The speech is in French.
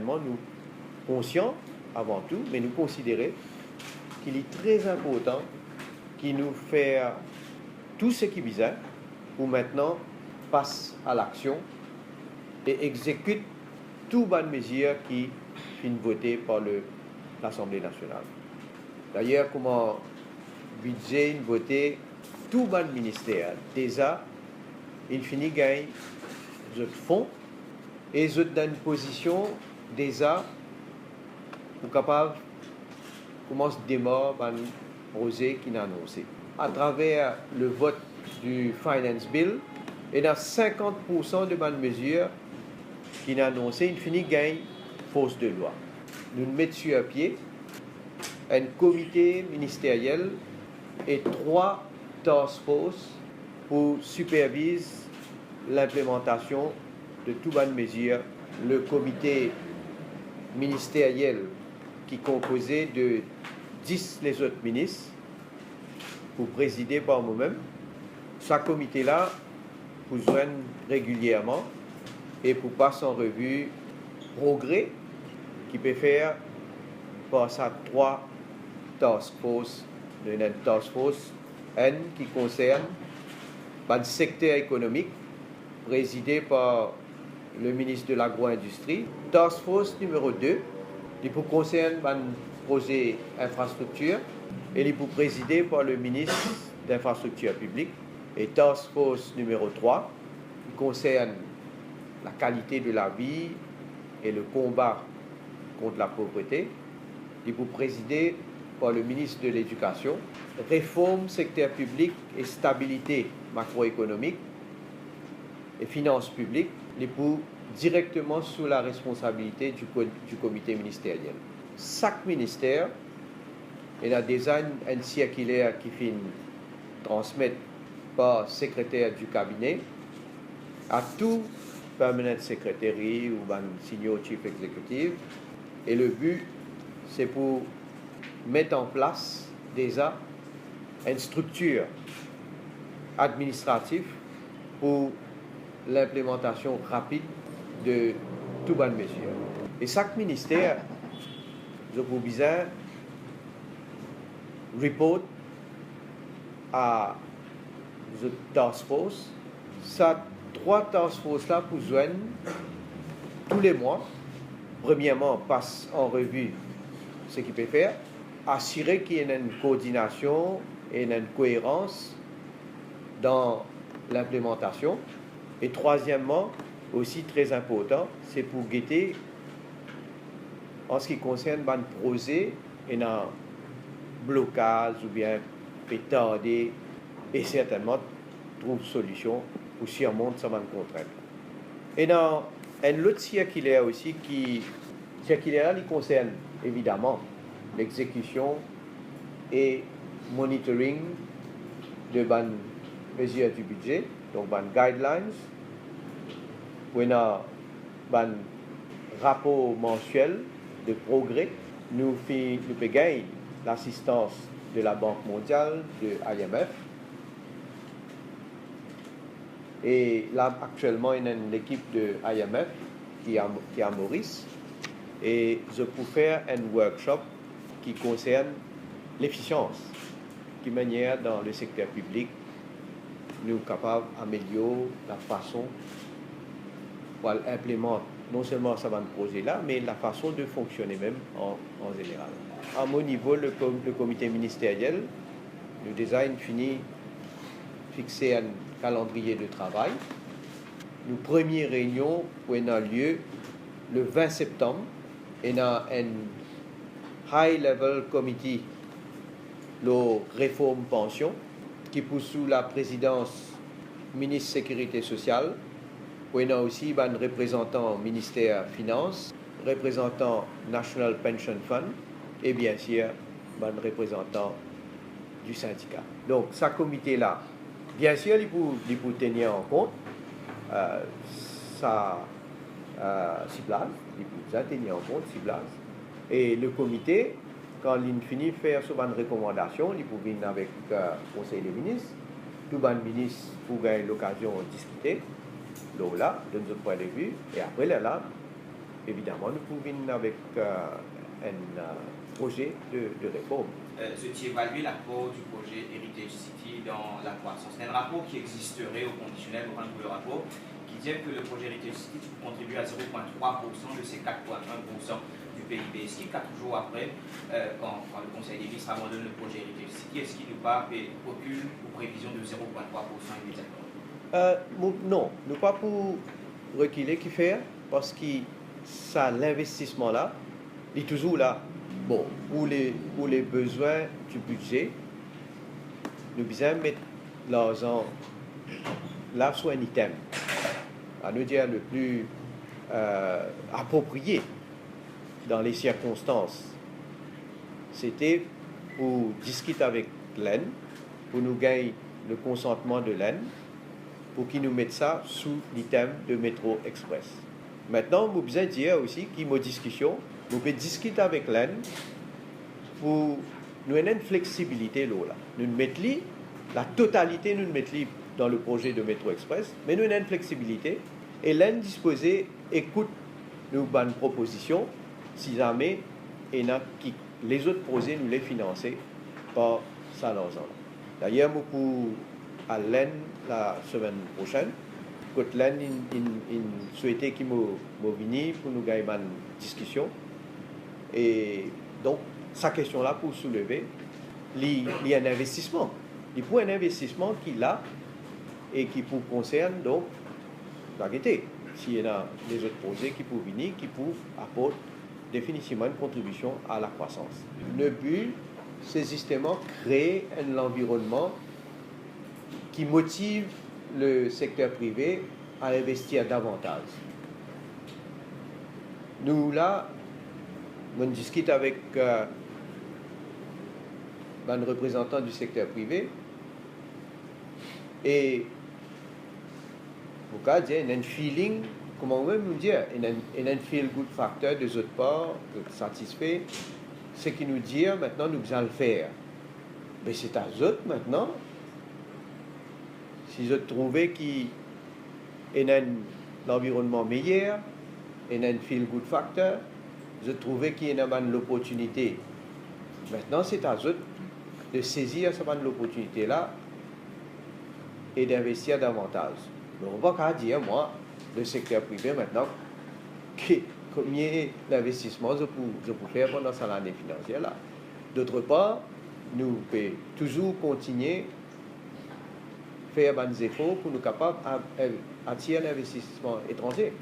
personnellement, nous conscients avant tout, mais nous considérer qu'il est très important qu'il nous fasse tout ce qui vise pour maintenant passe à l'action et exécute toutes les mesures qui sont votées par l'Assemblée nationale. D'ailleurs, comment budget voté tout les ministères, déjà, il finit gagner des fonds et ils dans une position déjà pour capable commence démarrer un projet qui est annoncé. À travers le vote du Finance Bill, il y a 50% de bonnes mesures qui sont annoncées, il finit gagne force de loi. Nous mettons sur pied un comité ministériel et 3 task force pour superviser l'implémentation de toutes les mesures. Le comité ministériel qui est composé de 10 les autres ministres, pour présider par moi-même. Ce comité-là, pour joindre régulièrement et pour passer en revue progrès qui peut faire par sa 3 task force. Une task force N qui concerne le secteur économique, présidé par le ministre de l'Agro-Industrie. Task force numéro 2, qui concerne le projet infrastructure et il est présidé par le ministre d'infrastructure publique. Et task force numéro 3, qui concerne la qualité de la vie et le combat contre la pauvreté, il est présidé par le ministre de l'Éducation. Réforme secteur public et stabilité macroéconomique et finances publiques, il est directement sous la responsabilité du comité ministériel. Chaque ministère, il a déjà un circulaire qui finit transmettre par secrétaire du cabinet à tout permanent secretary ou senior chief executive. Et le but, c'est pour mettre en place déjà une structure administrative pour l'implémentation rapide de toutes les mesures. Et chaque ministère, je vous besoin report à the task force. Ces 3 task force là pour joindre tous les mois. Premièrement, passe en revue ce qu'il peut faire, assurer qu'il y ait une coordination et une cohérence dans l'implémentation. Et troisièmement, aussi très important, c'est pour guetter en ce qui concerne le projet et un blocage ou bien pétarder et certainement trouver solution pour surmonter cette contrainte. Et dans un autre circulaire aussi qui concerne évidemment l'exécution et monitoring de bonnes mesures du budget, donc bonnes guidelines. On a un rapport mensuel de progrès. Nous payons l'assistance de la Banque mondiale, de l'IMF. Et là, actuellement, il y a une équipe de l'IMF qui est à Maurice. Et je peux faire un workshop qui concerne l'efficience, qui manière dans le secteur public, nous sommes capables d'améliorer la façon pour implémenter non seulement ce projet-là, mais la façon de fonctionner même en général. À mon niveau, le comité ministériel, le design finit fixer un calendrier de travail. Nos premières réunions ont lieu le 20 septembre. Il y a un high-level committee, la réforme pension, qui pousse sous la présidence ministre Sécurité sociale. Il y a aussi un représentant ministère Finances, représentant National Pension Fund et bien sûr un représentant du syndicat. Donc, ce comité-là, bien sûr, il peut tenir en compte sa ciblage, il peut tenir en compte ciblage. Et le comité, quand il finit de faire une recommandation, il peut venir avec le Conseil des ministres. Tout le ministre peut avoir l'occasion de discuter, là, de notre point de vue, et après, là, évidemment, nous pouvons venir avec un projet de réforme. Tu évalues l'apport du projet Heritage City dans la croissance. C'est un rapport qui existerait au conditionnel, au le rapport, qui dit que le projet Heritage City contribue à 0,3% de ces 4,1% du PIB. Est-ce qu'il y a toujours après, quand le Conseil des ministres abandonne le projet Heritage City, est-ce qu'il n'y a pas aucune prévision de 0,3% immédiatement? Non, nous pas pour reculer qui faire, parce que ça, l'investissement là, il est toujours là. Bon, pour les besoins du budget, nous devons mettre l'argent là sur un item, à nous dire le plus approprié dans les circonstances. C'était pour discuter avec l'EN, pour nous gagner le consentement de l'EN, pour qu'ils nous mettent ça sous l'item de Métro Express. Maintenant, nous besoin dire aussi qu'il y a une discussion, nous pouvons discuter avec l'EN pour nous donner une flexibilité là. Nous mettons la totalité, nous mettons dans le projet de Métro Express, mais nous avons une flexibilité et l'EN disposé écoute nos bonnes propositions si jamais et les autres projets nous les financer par ça l'argent. D'ailleurs, nous pour à l'EN la semaine prochaine. Quand l'EN souhaitait qu'il me vienne pour nous gagner une discussion. Et donc, sa question-là pour soulever, il y a un investissement. Il faut un investissement qui là et qui pour concerne donc la gaieté. S'il y a des autres projets qui peuvent venir, qui peuvent apporter définitivement une contribution à la croissance. Le but, c'est justement créer un environnement qui motive le secteur privé à investir davantage. Nous, là, on discute avec un représentant du secteur privé et il y a un feeling, comment on veut nous dire, il y a un feel-good factor de notre part, satisfait, ce qui nous dit maintenant nous allons le faire. Mais c'est à eux maintenant. Si je trouvais qu'il y a un environnement meilleur, il y a un feel-good factor, je trouvais qu'il y a l'opportunité. Maintenant, c'est à eux de saisir cette opportunité-là et d'investir davantage. Mais on va pas dire, moi, le secteur privé maintenant, combien d'investissements je peux faire pendant cette année financière-là. D'autre part, nous pouvons toujours continuer faire des efforts pour nous capables d'attirer l'investissement étranger.